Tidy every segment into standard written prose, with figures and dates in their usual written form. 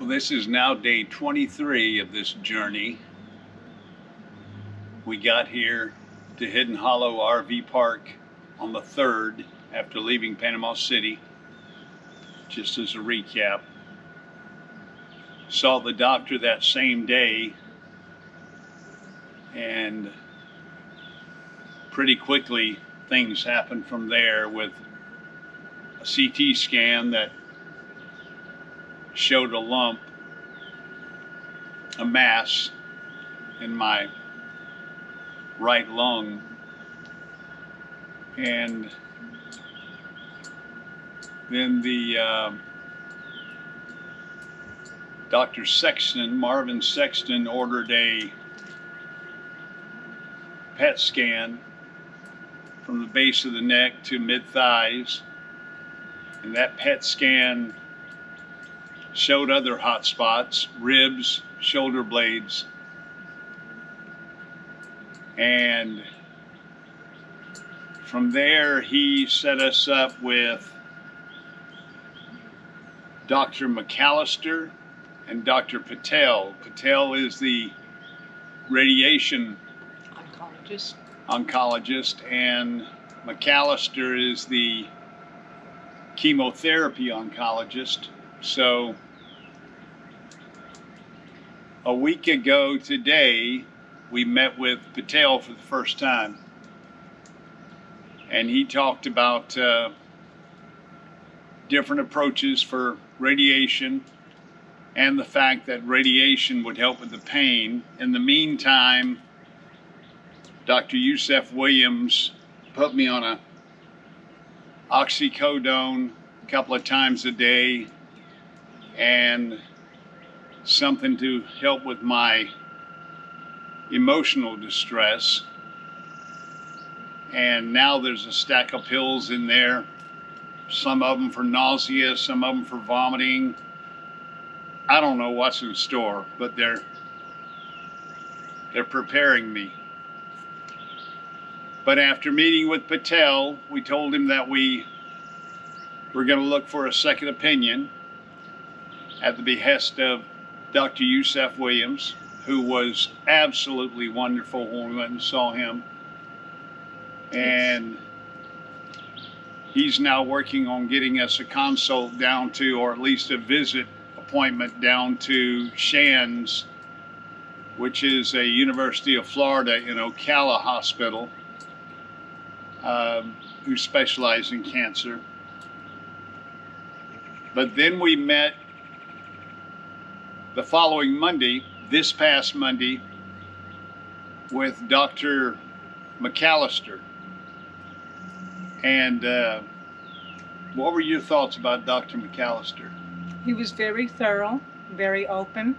Well, this is now day 23 of this journey. We got here to Hidden Hollow RV Park on the 3rd after leaving Panama City. Just as a recap, saw the doctor that same day, and pretty quickly things happened from there with a CT scan that showed a lump, a mass in my right lung, and then the Dr. Sexton, Marvin Sexton, ordered a PET scan from the base of the neck to mid-thighs, and that PET scan showed other hot spots, ribs, shoulder blades, and from there he set us up with Dr. McAllister and Dr. Patel. Patel is the radiation oncologist, and McAllister is the chemotherapy oncologist. So a week ago today, we met with Patel for the first time, and he talked about different approaches for radiation and the fact that radiation would help with the pain. In the meantime, Dr. Yusef Williams put me on a oxycodone a couple of times a day and something to help with my emotional distress. And now there's a stack of pills in there, some of them for nausea, some of them for vomiting. I don't know what's in store, but they're preparing me. But after meeting with Patel, we told him that we were going to look for a second opinion at the behest of Dr. Yusef Williams, who was absolutely wonderful when we went and saw him. And he's now working on getting us a consult down to, or at least a visit appointment down to Shands, which is a University of Florida in Ocala hospital, who specialize in cancer. But then we met the following Monday, this past Monday, with Dr. McAllister. And what were your thoughts about Dr. McAllister? He was very thorough, very open,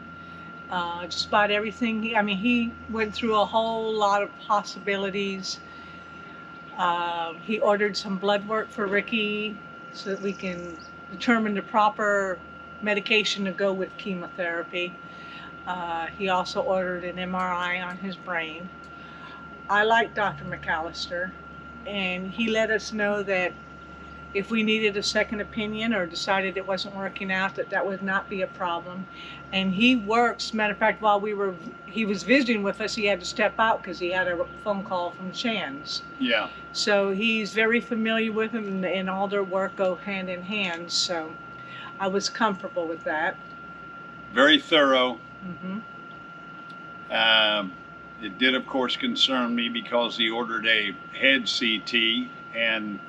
just about everything. He went through a whole lot of possibilities. He ordered some blood work for Ricky so that we can determine the proper medication to go with chemotherapy. He also ordered an MRI on his brain. I like Dr. McAllister, and he let us know that if we needed a second opinion or decided it wasn't working out, that would not be a problem. And he works, matter of fact, while he was visiting with us, he had to step out because he had a phone call from Shands. Yeah. So he's very familiar with him, and all their work go hand in hand. So I was comfortable with that. Very thorough. Mm-hmm. It did, of course, concern me because he ordered a head CT, and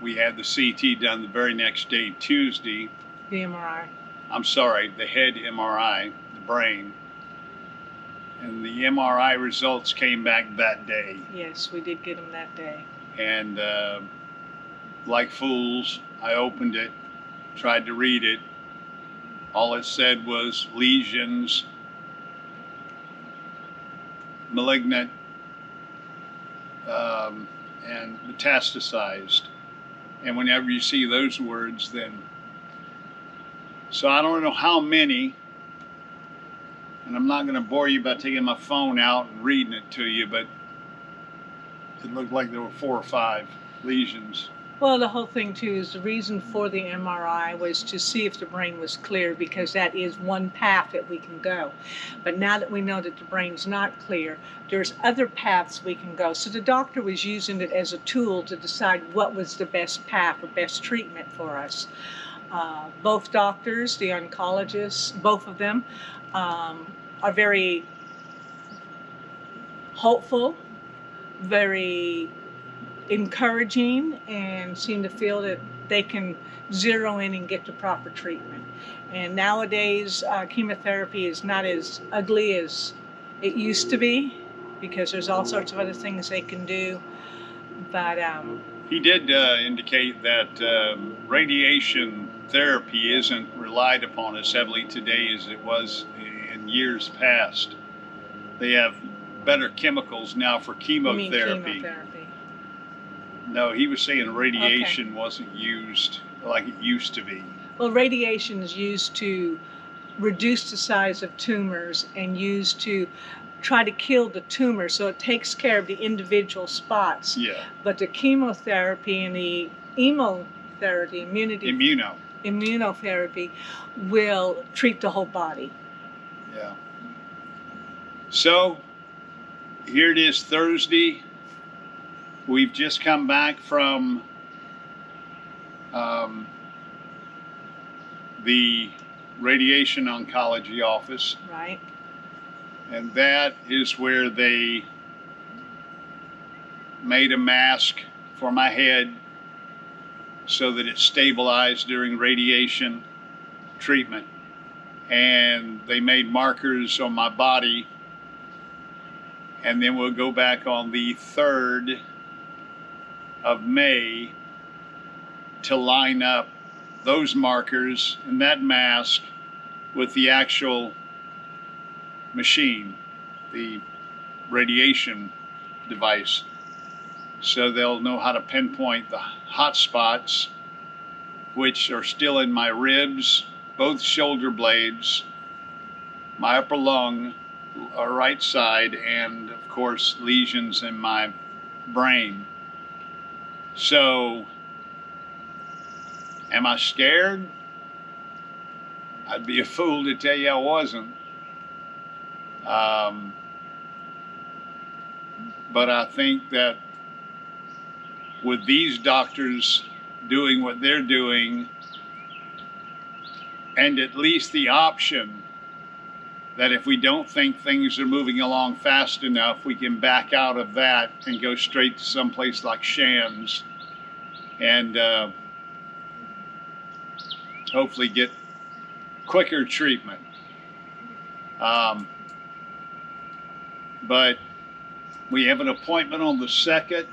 we had the CT done the very next day, Tuesday. The MRI. I'm sorry, the head MRI, the brain. And the MRI results came back that day. Yes, we did get them that day. And like fools, I opened it, tried to read it. All it said was lesions, malignant, and metastasized. And whenever you see those words, then, so I don't know how many, and I'm not going to bore you by taking my phone out and reading it to you, but it looked like there were 4 or 5 lesions. Well, the whole thing too is the reason for the MRI was to see if the brain was clear, because that is one path that we can go. But now that we know that the brain's not clear, there's other paths we can go. So the doctor was using it as a tool to decide what was the best path or best treatment for us. Both doctors, the oncologists, both of them, are very hopeful, very encouraging, and seem to feel that they can zero in and get the proper treatment. And nowadays, chemotherapy is not as ugly as it used to be, because there's all sorts of other things they can do. But He did indicate that radiation therapy isn't relied upon as heavily today as it was in years past. They have better chemicals now for you mean chemotherapy. chemotherapy? No, he was saying radiation wasn't used like it used to be. Well, radiation is used to reduce the size of tumors and used to try to kill the tumor, so it takes care of the individual spots. Yeah. But the chemotherapy and the immunotherapy, immunotherapy will treat the whole body. Yeah. So here it is, Thursday. We've just come back from the radiation oncology office. Right. And that is where they made a mask for my head so that it stabilized during radiation treatment. And they made markers on my body. And then we'll go back on the 3rd of May to line up those markers and that mask with the actual machine, the radiation device. So they'll know how to pinpoint the hot spots, which are still in my ribs, both shoulder blades, my upper lung, our right side, and of course lesions in my brain. So, am I scared? I'd be a fool to tell you I wasn't. But I think that with these doctors doing what they're doing, and at least the option that if we don't think things are moving along fast enough, we can back out of that and go straight to someplace like Shands and hopefully get quicker treatment. But we have an appointment on the 2nd.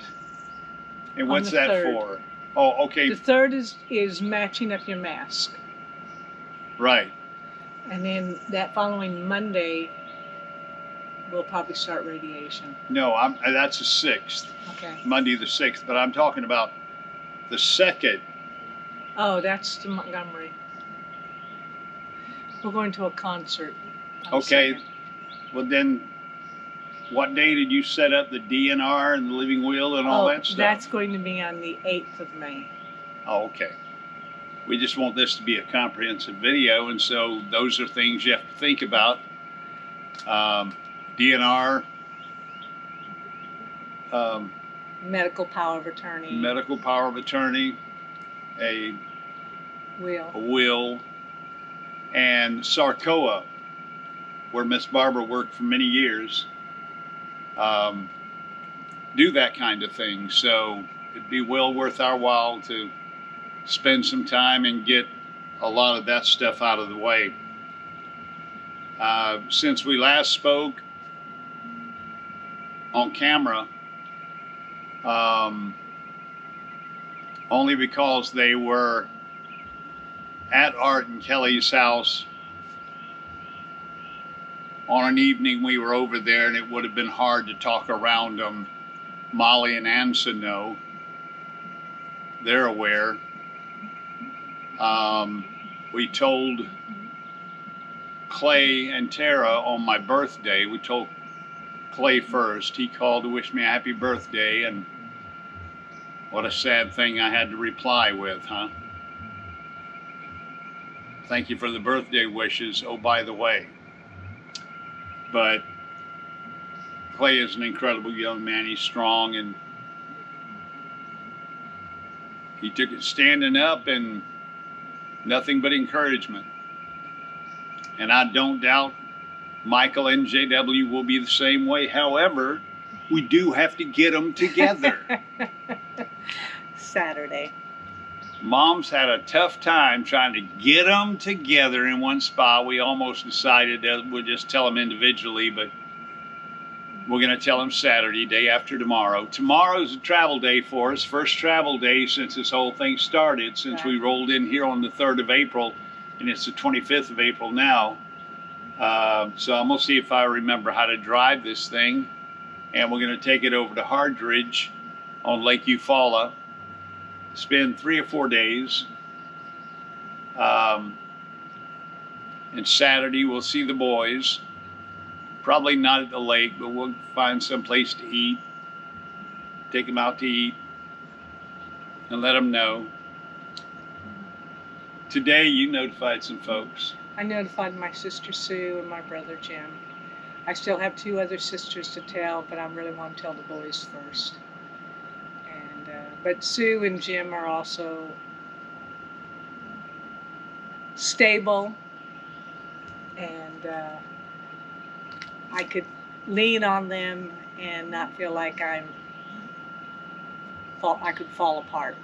And what's that 3rd. for? Oh, okay. The 3rd is matching up your mask. Right. And then that following Monday, we'll probably start radiation. No, that's the 6th. Okay. Monday the 6th. But I'm talking about the 2nd. Oh, that's the Montgomery. We're going to a concert. Okay. Well, then, what day did you set up the DNR and the living will and all that stuff? That's going to be on the 8th of May. Oh, okay. We just want this to be a comprehensive video, and so those are things you have to think about. DNR, Medical power of attorney. medical power of attorney, a will, and Sarcoa, where Miss Barbara worked for many years, do that kind of thing. So it'd be well worth our while to spend some time and get a lot of that stuff out of the way. Since we last spoke on camera, only because they were at Art and Kelly's house on an evening we were over there, and it would have been hard to talk around them. Molly and Anson know. They're aware. We told Clay and Tara on my birthday. We told Clay first. He called to wish me a happy birthday, and What a sad thing I had to reply with, huh? Thank you for the birthday wishes. Oh, by the way. But Clay is an incredible young man. He's strong, and he took it standing up and nothing but encouragement. And I don't doubt Michael and JW will be the same way. However, we do have to get them together. Saturday. Mom's had a tough time trying to get them together in one spot. We almost decided that we'll just tell them individually, but we're going to tell them Saturday, day after tomorrow. Tomorrow's a travel day for us, first travel day since this whole thing started, since we rolled in here on the 3rd of April, and it's the 25th of April now. So I'm going to see if I remember how to drive this thing, and we're going to take it over to Hardridge on Lake Eufaula, spend 3 or 4 days, and Saturday we'll see the boys. Probably not at the lake, but we'll find some place to eat, take them out to eat, and let them know. Today you notified some folks. I notified my sister Sue and my brother Jim. I still have 2 other sisters to tell, but I really want to tell the boys first. And but Sue and Jim are also stable, and I could lean on them and not feel like I could fall apart.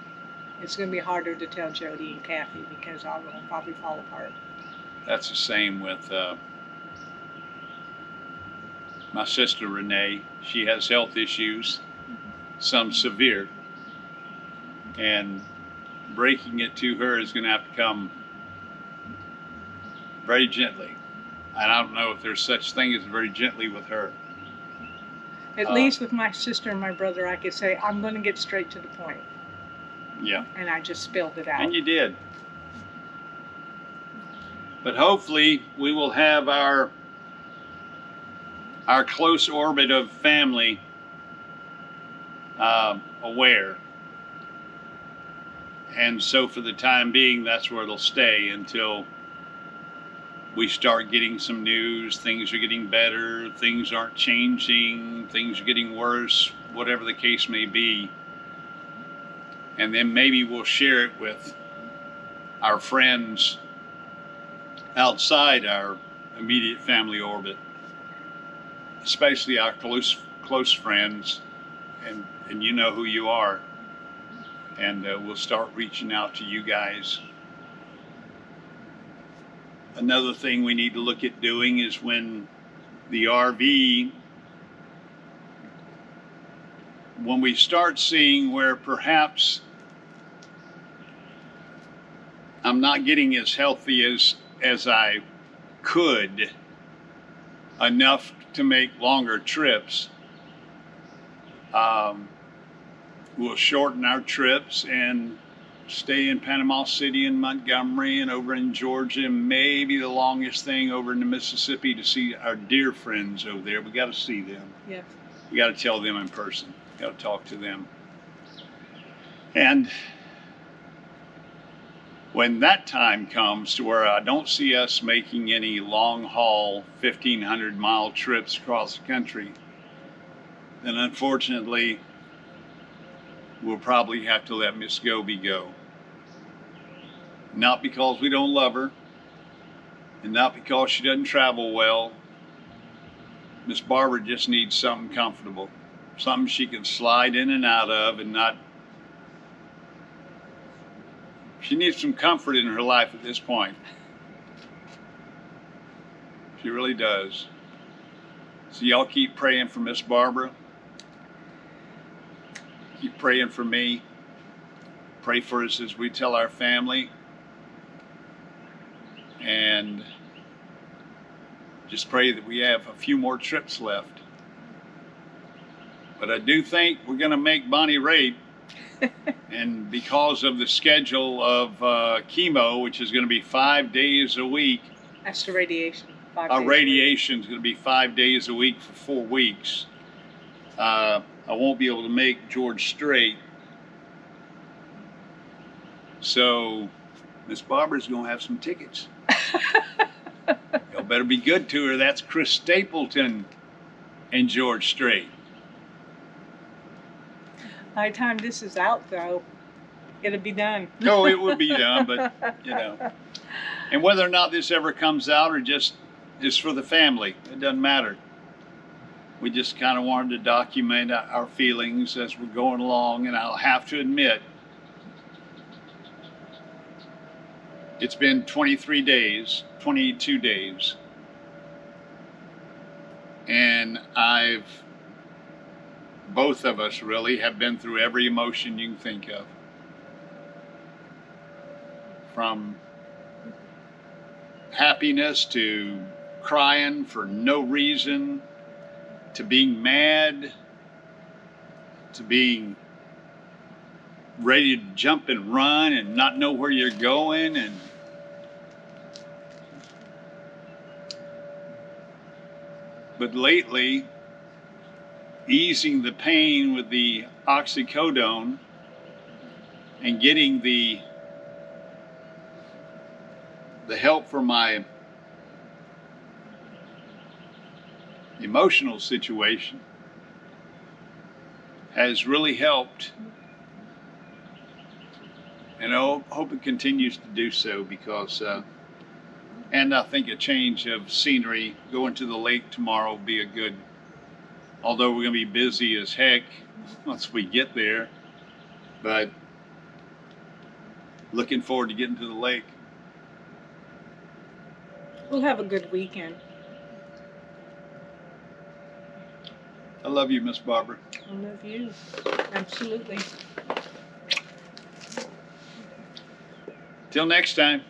It's going to be harder to tell Jody and Kathy because I will probably fall apart. That's the same with my sister Renee. She has health issues, some severe, and breaking it to her is going to have to come very gently. And I don't know if there's such thing as very gently with her. At least with my sister and my brother, I could say, I'm going to get straight to the point. Yeah. And I just spilled it out. And you did. But hopefully we will have our close orbit of family aware. And so for the time being, that's where it'll stay until we start getting some news. Things are getting better, things aren't changing, things are getting worse, whatever the case may be. And then maybe we'll share it with our friends outside our immediate family orbit, especially our close friends, and you know who you are. And we'll start reaching out to you guys. Another thing we need to look at doing is when the RV, when we start seeing where perhaps I'm not getting as healthy as I could, enough to make longer trips, we'll shorten our trips and stay in Panama City and Montgomery and over in Georgia, and maybe the longest thing over in the Mississippi to see our dear friends over there. We got to see them. Yes. We got to tell them in person. Got to talk to them. And when that time comes to where I don't see us making any long haul 1,500 mile trips across the country, then unfortunately we'll probably have to let Miss Goby go. Not because we don't love her, and not because she doesn't travel well. Miss Barbara just needs something comfortable, something she can slide in and out of and not. She needs some comfort in her life at this point. She really does. So y'all keep praying for Miss Barbara. Keep praying for me. Pray for us as we tell our family. And just pray that we have a few more trips left. But I do think we're going to make Bonnie Raitt. And because of the schedule of chemo, which is going to be 5 days a week. That's the radiation. Radiation is going to be 5 days a week for 4 weeks. I won't be able to make George Strait. So Miss Barbara's gonna have some tickets. Y'all better be good to her. That's Chris Stapleton and George Strait. By the time this is out, though, it'll be done. Oh, it would be done, but you know. And whether or not this ever comes out or just is for the family, it doesn't matter. We just kind of wanted to document our feelings as we're going along, and I'll have to admit, it's been 23 days, 22 days, and both of us really have been through every emotion you can think of. From happiness to crying for no reason, to being mad, to being ready to jump and run and not know where you're going. But lately, easing the pain with the oxycodone and getting the help for my emotional situation has really helped, and I hope it continues to do so, because and I think a change of scenery, going to the lake tomorrow will be a good, although we're going to be busy as heck once we get there, but looking forward to getting to the lake. We'll have a good weekend. I love you, Miss Barbara. I love you. Absolutely. Till next time.